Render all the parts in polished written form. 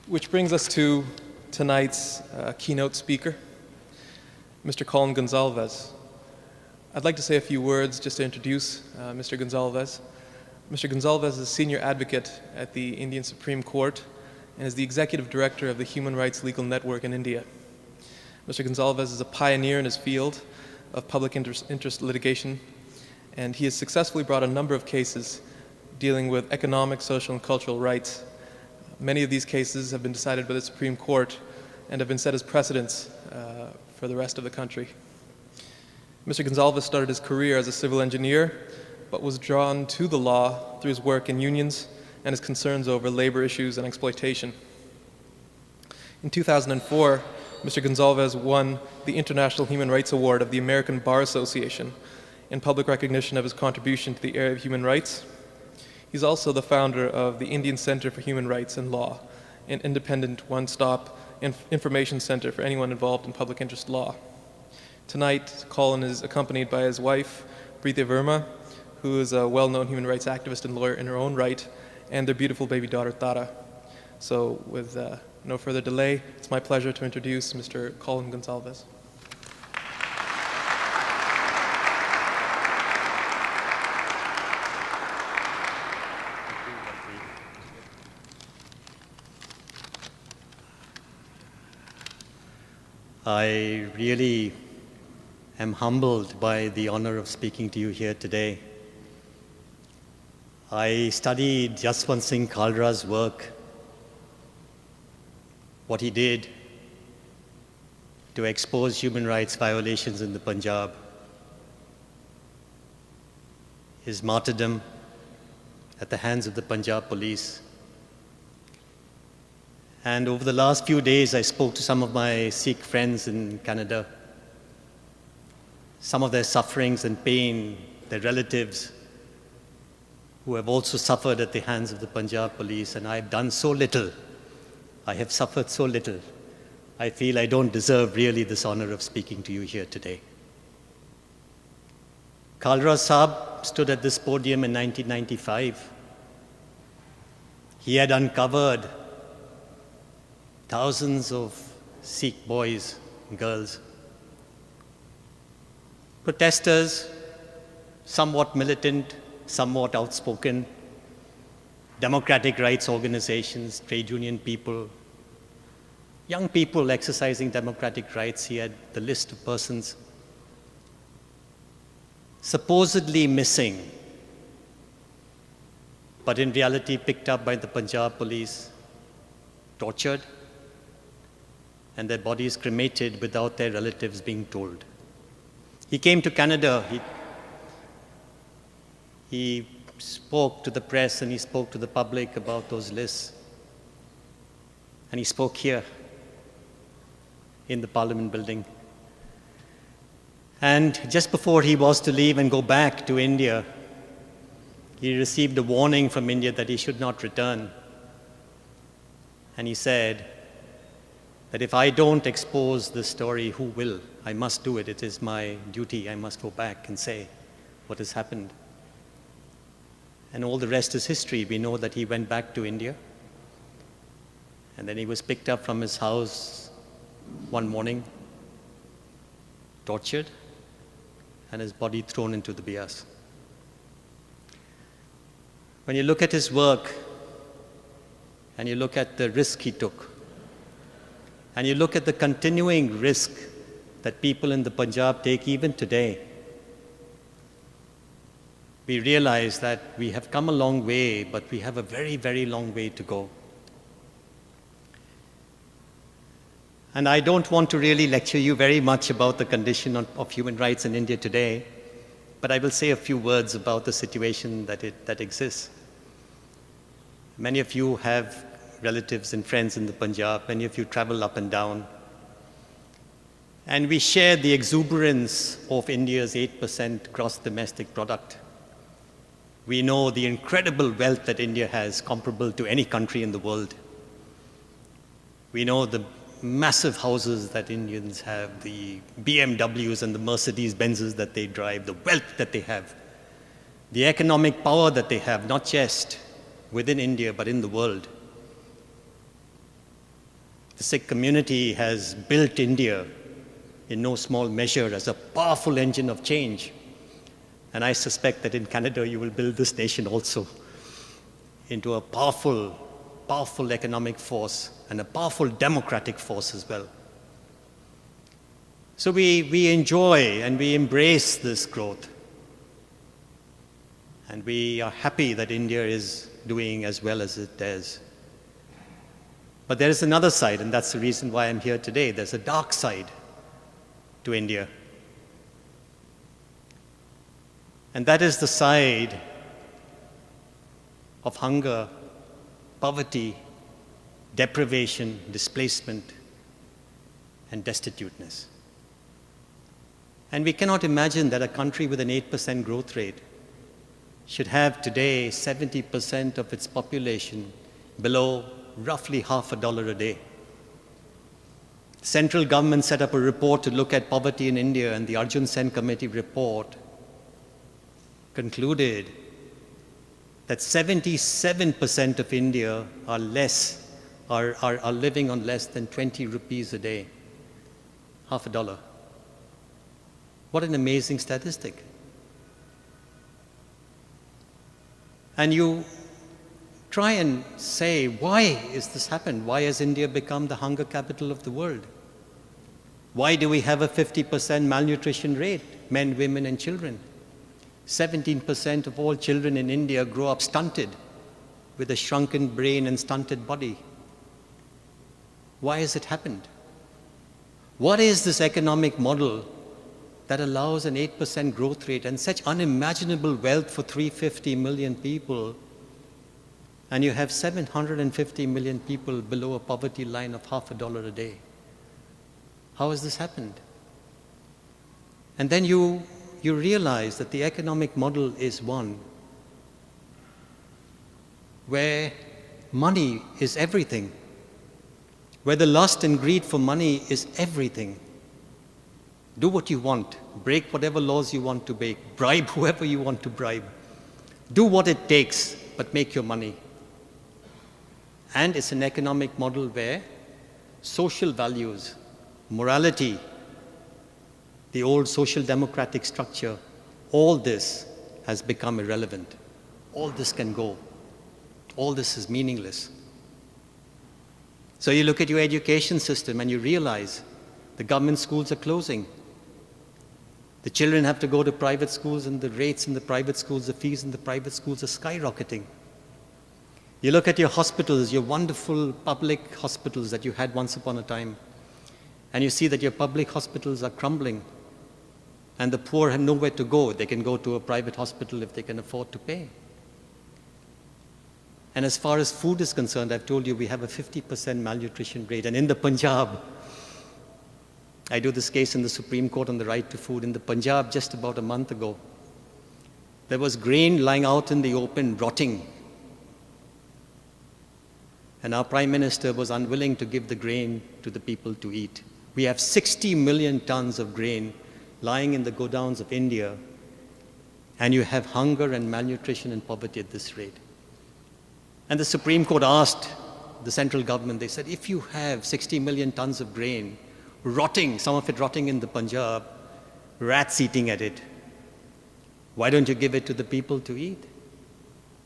Which brings us to tonight's keynote speaker, Mr. Colin Gonsalves. I'd like to say a few words just to introduce Mr. Gonsalves. Mr. Gonsalves is Senior Advocate at the Indian Supreme Court and is the Executive Director of the Human Rights Legal Network in India. Mr. Gonsalves is a pioneer in his field of public interest litigation, and he has successfully brought a number of cases dealing with economic, social, and cultural rights. Many of these cases have been decided by the Supreme Court and have been set as precedents for the rest of the country. Mr. Gonsalves started his career as a civil engineer, but was drawn to the law through his work in unions and his concerns over labor issues and exploitation. In 2004, Mr. Gonsalves won the International Human Rights Award of the American Bar Association in public recognition of his contribution to the area of human rights. He's also the founder of the Indian Center for Human Rights and Law, an independent one-stop information center for anyone involved in public interest law. Tonight, Colin is accompanied by his wife, Preeti Verma, who is a well-known human rights activist and lawyer in her own right, and their beautiful baby daughter, Tara. So with no further delay, it's my pleasure to introduce Mr. Colin Gonsalves. I really am humbled by the honor of speaking to you here today. I studied Jaswant Singh Kalra's work, what he did to expose human rights violations in the Punjab, his martyrdom at the hands of the Punjab police. And over the last few days, I spoke to some of my Sikh friends in Canada. Some of their sufferings and pain, their relatives who have also suffered at the hands of the Punjab police, and I've done so little. I have suffered so little. I feel I don't deserve really this honor of speaking to you here today. Kalra Saab stood at this podium in 1995. He had uncovered thousands of Sikh boys and girls, protesters, somewhat militant, somewhat outspoken, democratic rights organizations, trade union people, young people exercising democratic rights. He had the list of persons supposedly missing, but in reality picked up by the Punjab police, tortured, and their bodies cremated without their relatives being told. He came to Canada. He spoke to the press and he spoke to the public about those lists. And he spoke here in the Parliament building. And just before he was to leave and go back to India, he received a warning from India that he should not return. And he said that if I don't expose this story, who will? I must do it. It is my duty. I must go back and say what has happened. And all the rest is history. We know that he went back to India. And then he was picked up from his house one morning, tortured, and his body thrown into the Bias. When you look at his work, and you look at the risk he took, and you look at the continuing risk that people in the Punjab take even today, we realize that we have come a long way, but we have a very, very long way to go. And I don't want to really lecture you very much about the condition of human rights in India today, but I will say a few words about the situation that exists. Many of you have relatives and friends in the Punjab. Many of you travel up and down. And we share the exuberance of India's 8% gross domestic product. We know the incredible wealth that India has, comparable to any country in the world. We know the massive houses that Indians have, the BMWs and the Mercedes-Benzes that they drive, the wealth that they have, the economic power that they have, not just within India, but in the world. The Sikh community has built India in no small measure as a powerful engine of change. And I suspect that in Canada, you will build this nation also into a powerful, powerful economic force and a powerful democratic force as well. So we enjoy and we embrace this growth. And we are happy that India is doing as well as it does. But there is another side, and that's the reason why I'm here today. There's a dark side to India. And that is the side of hunger, poverty, deprivation, displacement, and destituteness. And we cannot imagine that a country with an 8% growth rate should have today 70% of its population below roughly $50 a day. The central government set up a report to look at poverty in India, and the Arjun Sen Committee report concluded that 77% of India are living on less than 20 rupees a day, $50. What an amazing statistic. And you try and say, why is this happened? Why has India become the hunger capital of the world? Why do we have a 50% malnutrition rate, men, women, and children? 17% of all children in India grow up stunted, with a shrunken brain and stunted body. Why has it happened? What is this economic model that allows an 8% growth rate and such unimaginable wealth for 350 million people, and you have 750 million people below a poverty line of $50 a day? How has this happened? And then you realize that the economic model is one where money is everything, where the lust and greed for money is everything. Do what you want, break whatever laws you want to break, bribe whoever you want to bribe. Do what it takes, but make your money. And it's an economic model where social values, morality, the old social democratic structure, all this has become irrelevant. All this can go. All this is meaningless. So you look at your education system and you realize the government schools are closing. The children have to go to private schools, and the rates in the private schools, the fees in the private schools are skyrocketing. You look at your hospitals, your wonderful public hospitals that you had once upon a time, and you see that your public hospitals are crumbling, and the poor have nowhere to go. They can go to a private hospital if they can afford to pay. And as far as food is concerned, I've told you we have a 50% malnutrition rate. And in the Punjab, I do this case in the Supreme Court on the right to food. In the Punjab, just about a month ago, there was grain lying out in the open, rotting. And our Prime Minister was unwilling to give the grain to the people to eat. We have 60 million tons of grain lying in the godowns of India, and you have hunger and malnutrition and poverty at this rate. And the Supreme Court asked the central government, they said, if you have 60 million tons of grain rotting, some of it rotting in the Punjab, rats eating at it, why don't you give it to the people to eat?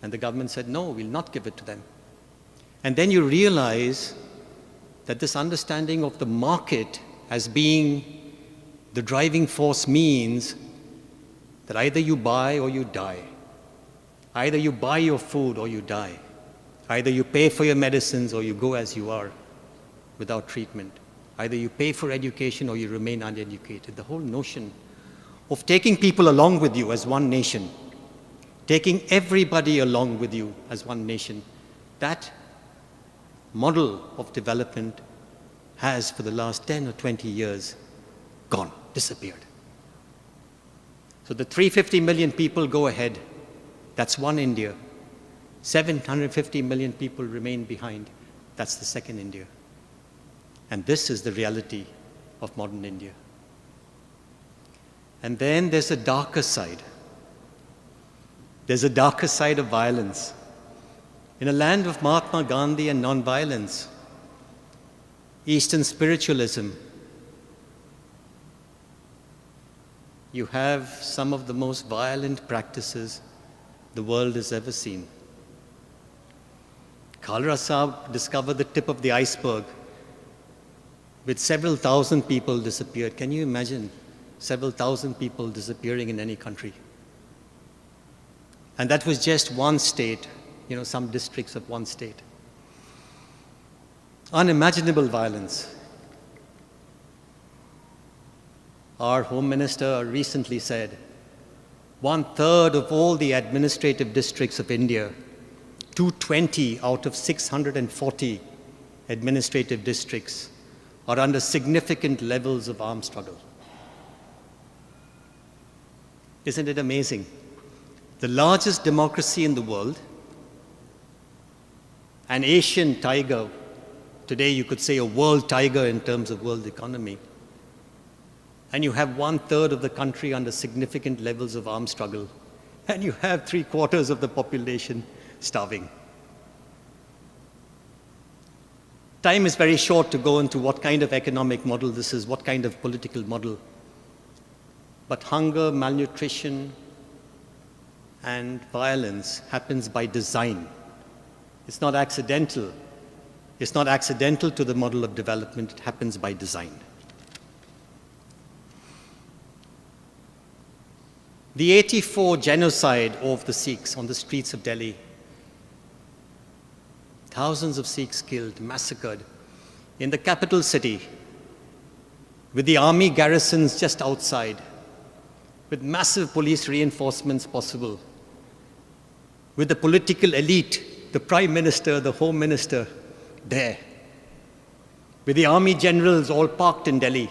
And the government said, no, we'll not give it to them. And then you realize that this understanding of the market as being the driving force means that either you buy or you die. Either you buy your food or you die. Either you pay for your medicines or you go as you are without treatment. Either you pay for education or you remain uneducated. The whole notion of taking people along with you as one nation, taking everybody along with you as one nation, that model of development has for the last 10 or 20 years gone, disappeared. So the 350 million people go ahead. That's one India. 750 million people remain behind. That's the second India. And this is the reality of modern India. And then there's a darker side. There's a darker side of violence. In a land of Mahatma Gandhi and non-violence, Eastern spiritualism, you have some of the most violent practices the world has ever seen. Khalra Sahib discovered the tip of the iceberg with several thousand people disappeared. Can you imagine several thousand people disappearing in any country? And that was just one state, some districts of one state. Unimaginable violence. Our Home Minister recently said, 1/3 of all the administrative districts of India, 220 out of 640 administrative districts, are under significant levels of armed struggle. Isn't it amazing? The largest democracy in the world, an Asian tiger, today you could say a world tiger in terms of world economy, and you have 1/3 of the country under significant levels of armed struggle, and you have 3/4 of the population starving. Time is very short to go into what kind of economic model this is, what kind of political model. But hunger, malnutrition, and violence happens by design. It's not accidental. It's not accidental to the model of development. It happens by design. The 84 genocide of the Sikhs on the streets of Delhi, thousands of Sikhs killed, massacred, in the capital city, with the army garrisons just outside, with massive police reinforcements possible, with the political elite, the Prime Minister, the Home Minister, there, with the army generals all parked in Delhi,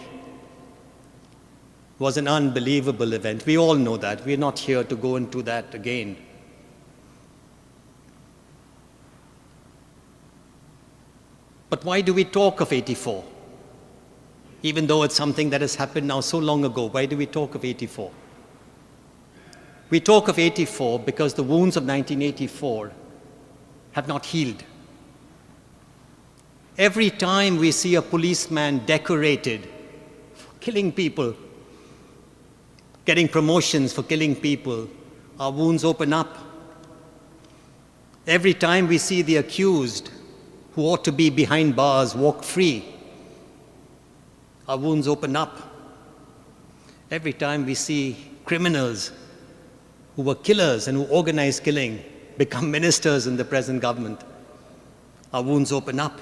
was an unbelievable event. We all know that. We're not here to go into that again. But why do we talk of 84? Even though it's something that has happened now so long ago, why do we talk of 84? We talk of 84 because the wounds of 1984 have not healed. Every time we see a policeman decorated for killing people, getting promotions for killing people, our wounds open up. Every time we see the accused who ought to be behind bars walk free, our wounds open up. Every time we see criminals who were killers and who organized killing become ministers in the present government, our wounds open up.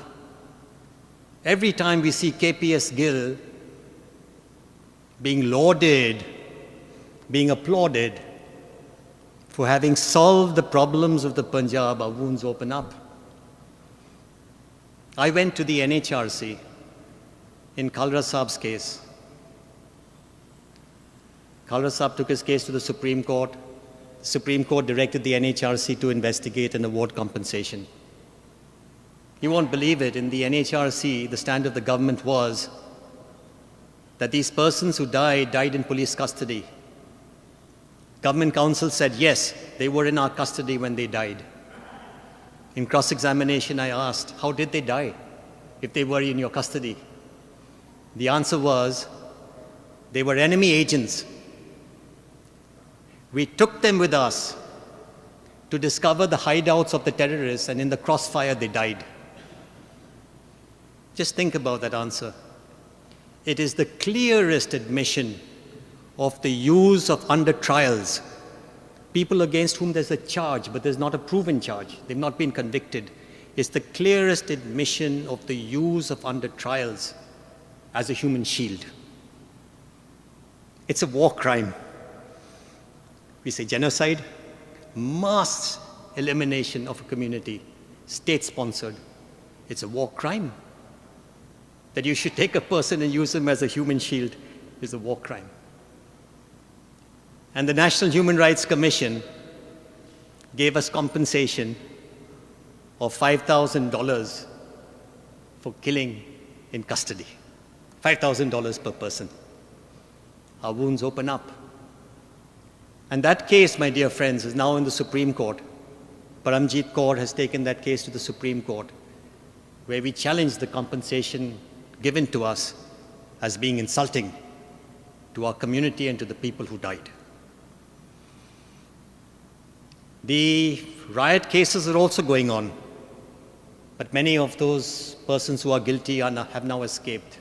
Every time we see KPS Gill being lauded, being applauded for having solved the problems of the Punjab, our wounds open up. I went to the NHRC in Khalra Sahib's case. Khalra Sahib took his case to the Supreme Court. The Supreme Court directed the NHRC to investigate and award compensation. You won't believe it, in the NHRC, the stand of the government was that these persons who died in police custody. Government counsel said, yes, they were in our custody when they died. In cross-examination, I asked, how did they die if they were in your custody? The answer was, they were enemy agents. We took them with us to discover the hideouts of the terrorists, and in the crossfire, they died. Just think about that answer. It is the clearest admission of the use of under trials, people against whom there's a charge, but there's not a proven charge. They've not been convicted. It's the clearest admission of the use of under trials as a human shield. It's a war crime. We say genocide, mass elimination of a community, state-sponsored. It's a war crime. That you should take a person and use him as a human shield is a war crime. And the National Human Rights Commission gave us compensation of $5,000 for killing in custody. $5,000 per person. Our wounds open up. And that case, my dear friends, is now in the Supreme Court. Paramjit Kaur has taken that case to the Supreme Court, where we challenge the compensation given to us as being insulting to our community and to the people who died. The riot cases are also going on, but many of those persons who are guilty have now escaped.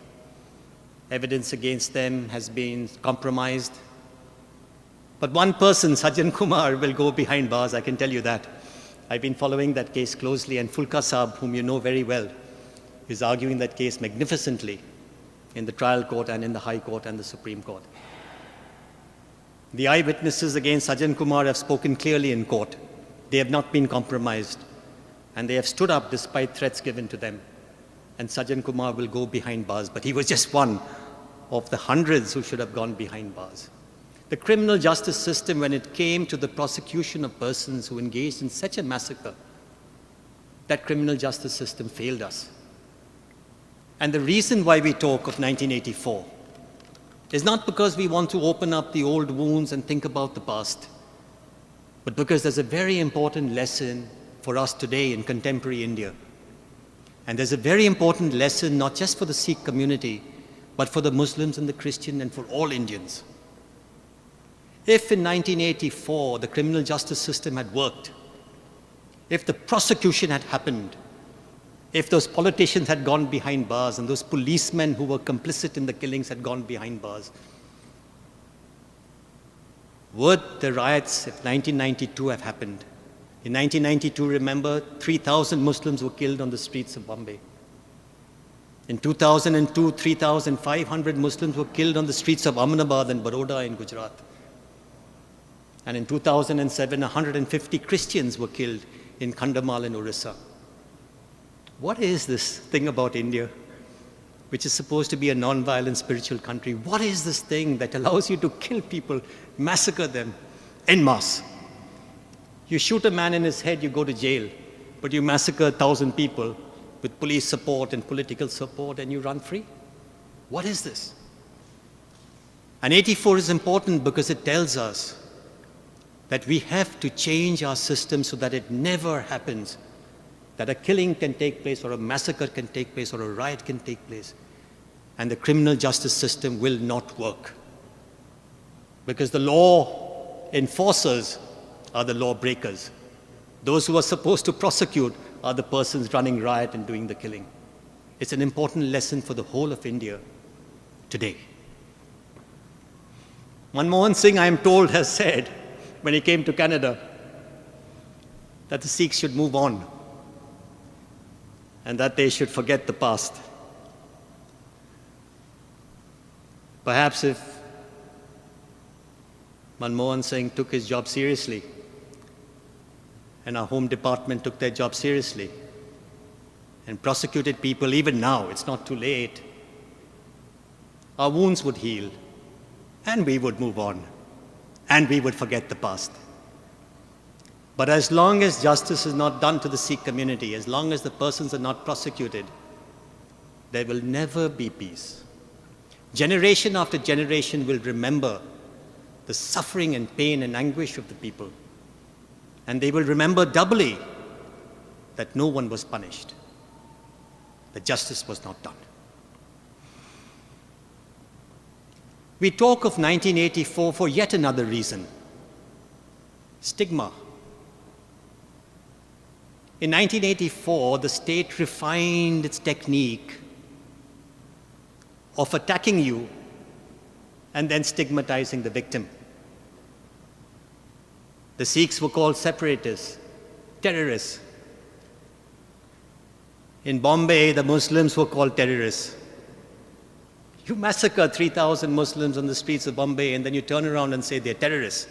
Evidence against them has been compromised. But one person, Sajjan Kumar, will go behind bars, I can tell you that. I've been following that case closely, and Fulka Saab, whom you know very well, is arguing that case magnificently in the trial court and in the High Court and the Supreme Court. The eyewitnesses against Sajjan Kumar have spoken clearly in court. They have not been compromised, and they have stood up despite threats given to them. And Sajjan Kumar will go behind bars, but he was just one of the hundreds who should have gone behind bars. The criminal justice system, when it came to the prosecution of persons who engaged in such a massacre, that criminal justice system failed us. And the reason why we talk of 1984 is not because we want to open up the old wounds and think about the past, but because there's a very important lesson for us today in contemporary India. And there's a very important lesson not just for the Sikh community, but for the Muslims and the Christian and for all Indians. If in 1984 the criminal justice system had worked, if the prosecution had happened, if those politicians had gone behind bars and those policemen who were complicit in the killings had gone behind bars, would the riots of 1992 have happened? In 1992, remember, 3,000 Muslims were killed on the streets of Bombay. In 2002, 3,500 Muslims were killed on the streets of Ahmedabad and Baroda in Gujarat. And in 2007, 150 Christians were killed in Kandhamal in Orissa. What is this thing about India, which is supposed to be a non-violent spiritual country? What is this thing that allows you to kill people, massacre them en masse? You shoot a man in his head, you go to jail, but you massacre 1,000 people with police support and political support and you run free? What is this? And 84 is important because it tells us that we have to change our system so that it never happens, that a killing can take place or a massacre can take place or a riot can take place, and the criminal justice system will not work. Because the law enforcers are the lawbreakers. Those who are supposed to prosecute are the persons running riot and doing the killing. It's an important lesson for the whole of India today. Manmohan Singh, I am told, has said, when he came to Canada, that the Sikhs should move on and that they should forget the past. Perhaps if Manmohan Singh took his job seriously and our Home Department took their job seriously and prosecuted people, even now, it's not too late, our wounds would heal and we would move on and we would forget the past. But as long as justice is not done to the Sikh community, as long as the persons are not prosecuted, there will never be peace. Generation after generation will remember the suffering and pain and anguish of the people. And they will remember doubly that no one was punished, that justice was not done. We talk of 1984 for yet another reason: stigma. In 1984, the state refined its technique of attacking you and then stigmatizing the victim. The Sikhs were called separatists, terrorists. In Bombay, the Muslims were called terrorists. You massacre 3,000 Muslims on the streets of Bombay and then you turn around and say they're terrorists.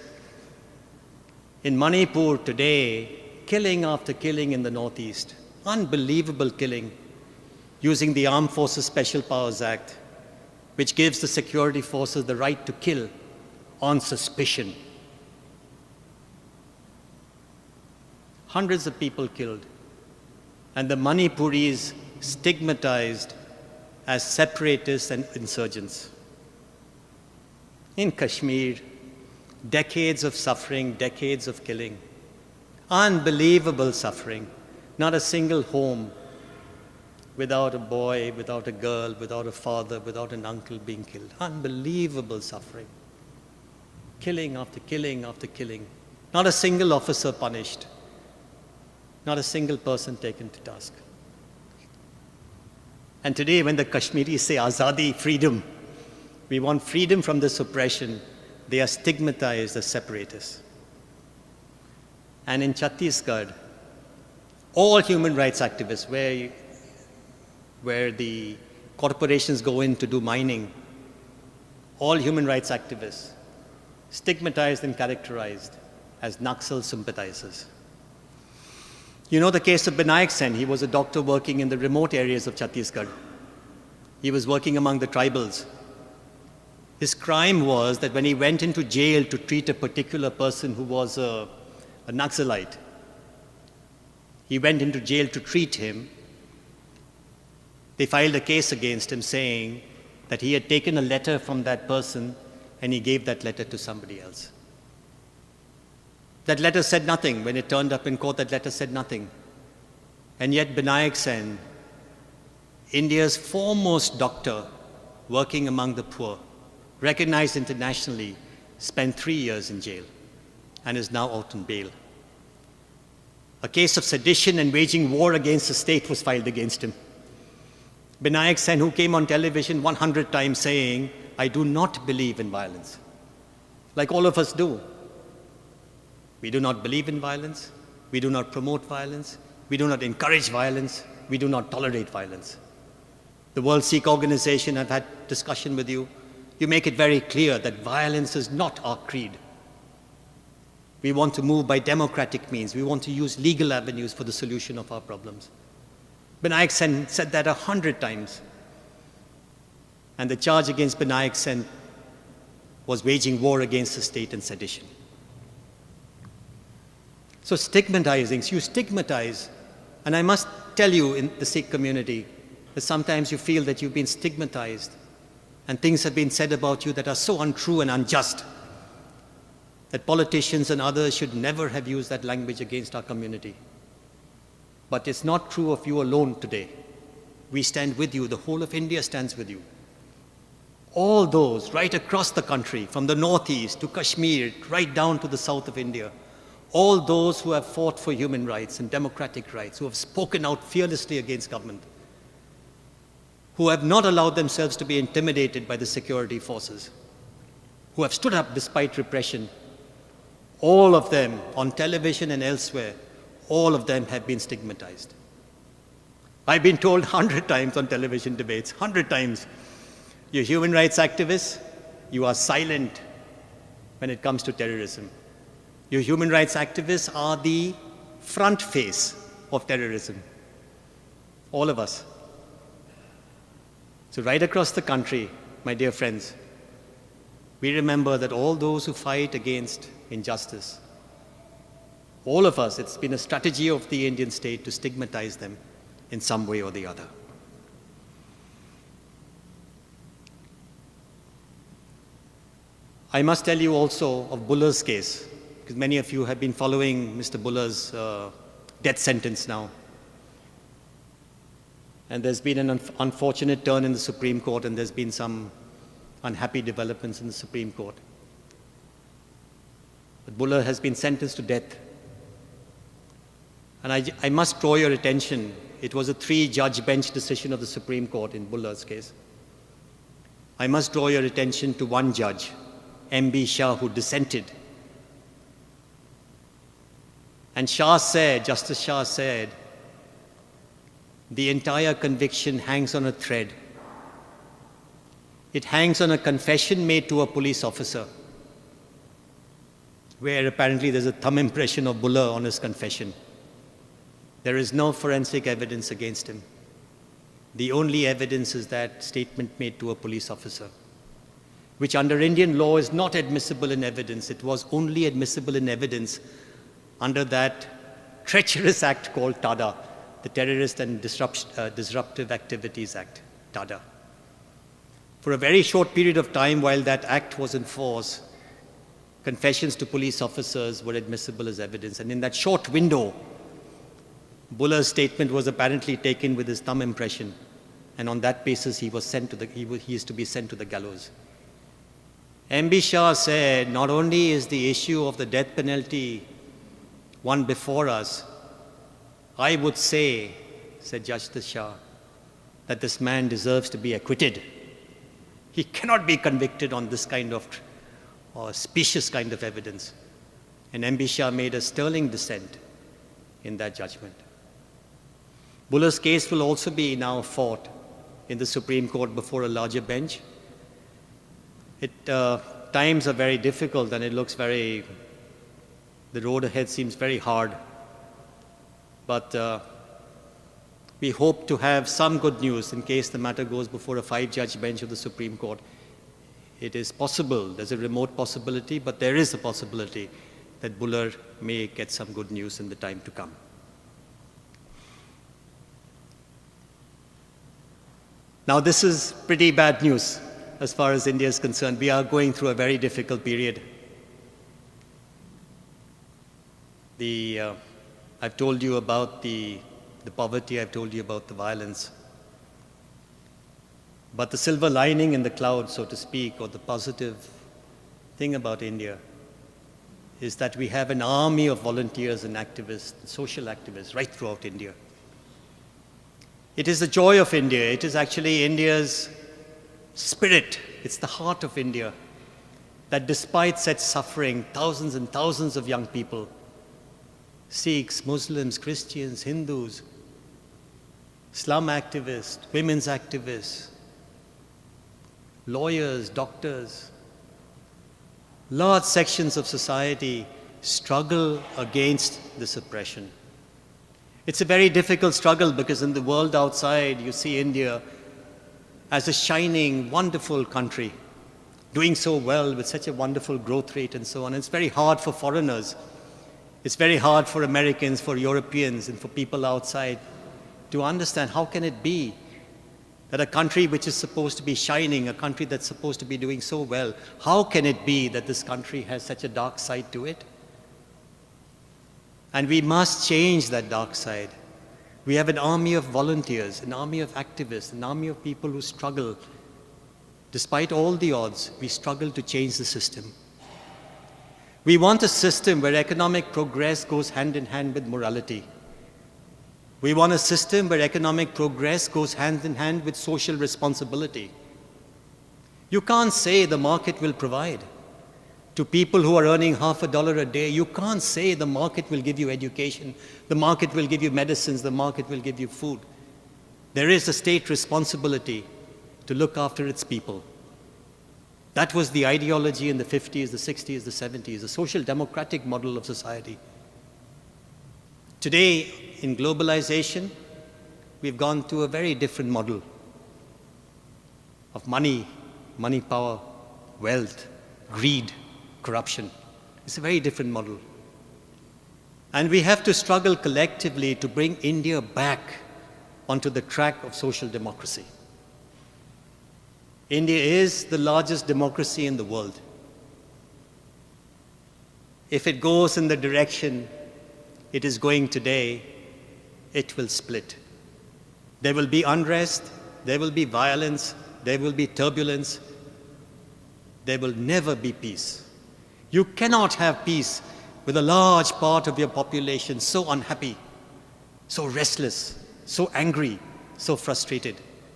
In Manipur today, killing after killing in the northeast, unbelievable killing, using the Armed Forces Special Powers Act, which gives the security forces the right to kill on suspicion. Hundreds of people killed, and the Manipuris stigmatized as separatists and insurgents. In Kashmir, decades of suffering, decades of killing, unbelievable suffering, not a single home without a boy, without a girl, without a father, without an uncle being killed. Unbelievable suffering. Killing after killing after killing. Not a single officer punished. Not a single person taken to task. And today when the Kashmiris say Azadi, freedom, we want freedom from this oppression, they are stigmatized as separatists. And in Chhattisgarh, all human rights activists, where the corporations go in to do mining, all human rights activists, stigmatized and characterized as Naxal sympathizers. You know the case of Binayak Sen. He was a doctor working in the remote areas of Chhattisgarh. He was working among the tribals. His crime was that when he went into jail to treat a particular person who was a Naxalite, he went into jail to treat him. They filed a case against him saying that he had taken a letter from that person and he gave that letter to somebody else. That letter said nothing. When it turned up in court, that letter said nothing. And yet Binayak Sen, India's foremost doctor working among the poor, recognized internationally, spent 3 years in jail and is now out on bail. A case of sedition and waging war against the state was filed against him. Binayak Sen, who came on television 100 times saying, I do not believe in violence, like all of us do. We do not believe in violence. We do not promote violence. We do not encourage violence. We do not tolerate violence. The World Sikh Organization, I've had discussion with you. You make it very clear that violence is not our creed. We want to move by democratic means. We want to use legal avenues for the solution of our problems. Binayak Sen said that 100 times. And the charge against Binayak Sen was waging war against the state and sedition. So stigmatizing, you stigmatize. And I must tell you in the Sikh community that sometimes you feel that you've been stigmatized and things have been said about you that are so untrue and unjust that politicians and others should never have used that language against our community. But it's not true of you alone today. We stand with you. The whole of India stands with you. All those right across the country, from the northeast to Kashmir, right down to the south of India, all those who have fought for human rights and democratic rights, who have spoken out fearlessly against government, who have not allowed themselves to be intimidated by the security forces, who have stood up despite repression, all of them on television and elsewhere, all of them have been stigmatized. I've been told 100 times on television debates, 100 times, you're human rights activists, you are silent when it comes to terrorism. Your human rights activists are the front face of terrorism. All of us. So right across the country, my dear friends, we remember that all those who fight against injustice, all of us, it's been a strategy of the Indian state to stigmatize them in some way or the other. I must tell you also of Buller's case, because many of you have been following Mr. Buller's death sentence now. And there's been an unfortunate turn in the Supreme Court, and there's been some unhappy developments in the Supreme Court. But Buller has been sentenced to death. And I must draw your attention. It was a 3-judge bench decision of the Supreme Court in Buller's case. I must draw your attention to one judge, M.B. Shah, who dissented. And Shah said, Justice Shah said, the entire conviction hangs on a thread. It hangs on a confession made to a police officer, where apparently there's a thumb impression of Buller on his confession. There is no forensic evidence against him. The only evidence is that statement made to a police officer, which under Indian law is not admissible in evidence. It was only admissible in evidence under that treacherous act called TADA, the Terrorist and Disruptive Activities Act, TADA. For a very short period of time while that act was in force, confessions to police officers were admissible as evidence. And in that short window, Buller's statement was apparently taken with his thumb impression, and on that basis he is to be sent to the gallows. M.B. Shah said, not only is the issue of the death penalty one before us, I would say, said Justice Shah, that this man deserves to be acquitted. He cannot be convicted on this kind of specious kind of evidence. And M.B. Shah made a sterling dissent in that judgment. Buller's case will also be now fought in the Supreme Court before a larger bench. Times are very difficult and it looks the road ahead seems very hard. But we hope to have some good news in case the matter goes before a 5-judge bench of the Supreme Court. It is possible, there's a remote possibility, but there is a possibility that Buller may get some good news in the time to come. Now this is pretty bad news as far as India is concerned. We are going through a very difficult period. I've told you about the poverty, I've told you about the violence. But the silver lining in the cloud, so to speak, or the positive thing about India is that we have an army of volunteers and activists, social activists right throughout India. It is the joy of India. It is actually India's spirit. It's the heart of India that despite such suffering, thousands and thousands of young people, Sikhs, Muslims, Christians, Hindus, slum activists, women's activists, lawyers, doctors, large sections of society struggle against this oppression. It's a very difficult struggle because in the world outside, you see India as a shining, wonderful country, doing so well with such a wonderful growth rate and so on. It's very hard for foreigners. It's very hard for Americans, for Europeans, and for people outside to understand how can it be that a country which is supposed to be shining, a country that's supposed to be doing so well, how can it be that this country has such a dark side to it? And we must change that dark side. We have an army of volunteers, an army of activists, an army of people who struggle. Despite all the odds, we struggle to change the system. We want a system where economic progress goes hand in hand with morality. We want a system where economic progress goes hand in hand with social responsibility. You can't say the market will provide. To people who are earning $50 a day, you can't say the market will give you education, the market will give you medicines, the market will give you food. There is a state responsibility to look after its people. That was the ideology in the 50s, the 60s, the 70s, the social democratic model of society. Today, in globalization, we've gone to a very different model of money, money power, wealth, greed, corruption. It's a very different model. And we have to struggle collectively to bring India back onto the track of social democracy. India is the largest democracy in the world. If it goes in the direction it is going today, it will split. There will be unrest, there will be violence, there will be turbulence, there will never be peace. You cannot have peace with a large part of your population so unhappy, so restless, so angry, so frustrated.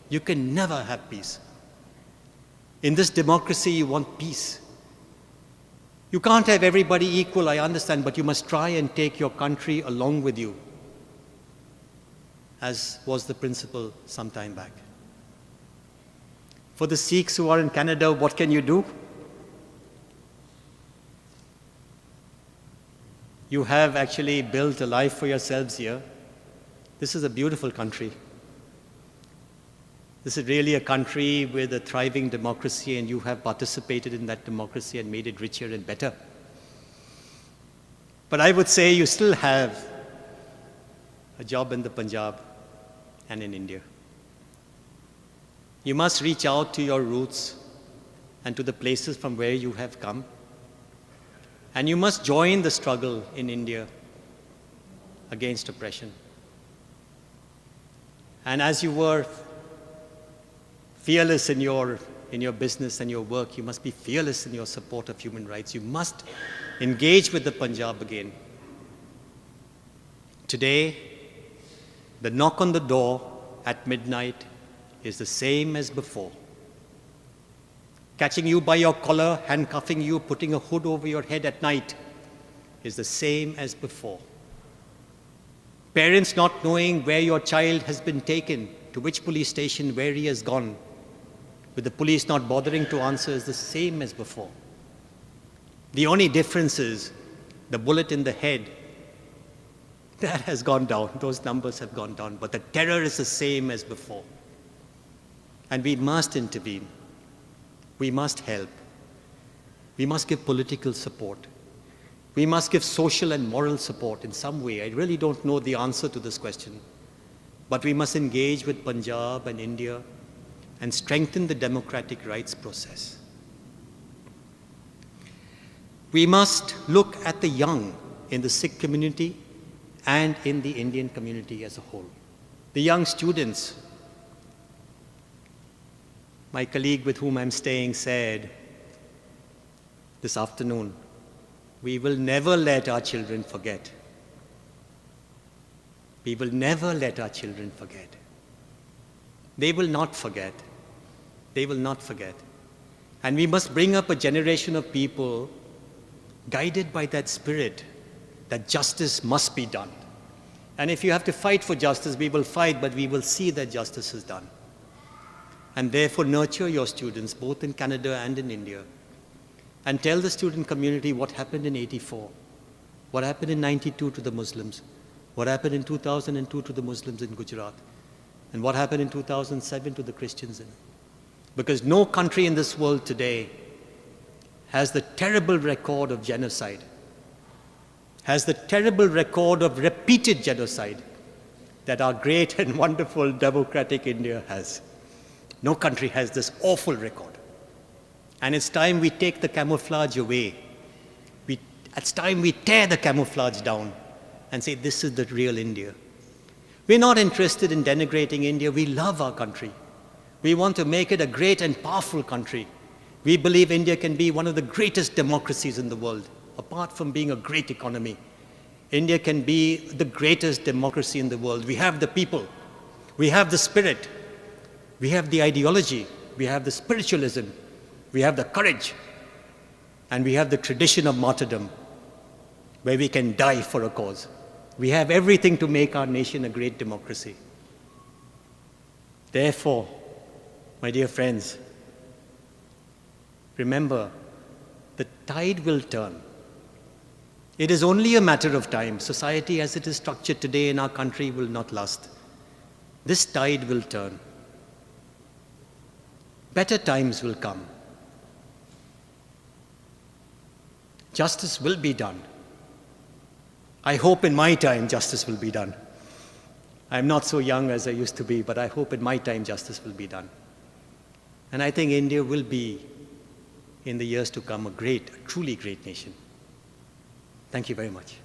You can never have peace. In this democracy, you want peace. You can't have everybody equal, I understand, but you must try and take your country along with you, as was the principle some time back. For the Sikhs who are in Canada, what can you do? You have actually built a life for yourselves here. This is a beautiful country. This is really a country with a thriving democracy, and you have participated in that democracy and made it richer and better. But I would say you still have a job in the Punjab and in India. You must reach out to your roots and to the places from where you have come. And you must join the struggle in India against oppression. And as you were fearless in your business and your work, you must be fearless in your support of human rights. You must engage with the Punjab again. Today, the knock on the door at midnight is the same as before. Catching you by your collar, handcuffing you, putting a hood over your head at night is the same as before. Parents not knowing where your child has been taken, to which police station, where he has gone, with the police not bothering to answer, is the same as before. The only difference is the bullet in the head, that has gone down. Those numbers have gone down, but the terror is the same as before. And we must intervene. We must help. We must give political support. We must give social and moral support in some way. I really don't know the answer to this question. But we must engage with Punjab and India and strengthen the democratic rights process. We must look at the young in the Sikh community and in the Indian community as a whole. The young students. My colleague with whom I'm staying said this afternoon, we will never let our children forget. We will never let our children forget. They will not forget. They will not forget. And we must bring up a generation of people guided by that spirit that justice must be done. And if you have to fight for justice, we will fight, but we will see that justice is done. And therefore nurture your students, both in Canada and in India. And tell the student community what happened in '84, what happened in '92 to the Muslims, what happened in 2002 to the Muslims in Gujarat, and what happened in 2007 to the Christians. Because no country in this world today has the terrible record of genocide, has the terrible record of repeated genocide that our great and wonderful democratic India has. No country has this awful record. And it's time we take the camouflage away. It's time we tear the camouflage down and say, this is the real India. We're not interested in denigrating India. We love our country. We want to make it a great and powerful country. We believe India can be one of the greatest democracies in the world, apart from being a great economy. India can be the greatest democracy in the world. We have the people. We have the spirit. We have the ideology. We have the spiritualism. We have the courage. And we have the tradition of martyrdom, where we can die for a cause. We have everything to make our nation a great democracy. Therefore, my dear friends, remember, the tide will turn. It is only a matter of time. Society as it is structured today in our country will not last. This tide will turn. Better times will come. Justice will be done. I hope in my time justice will be done. I'm not so young as I used to be, but I hope in my time justice will be done. And I think India will be, in the years to come, a truly great nation. Thank you very much.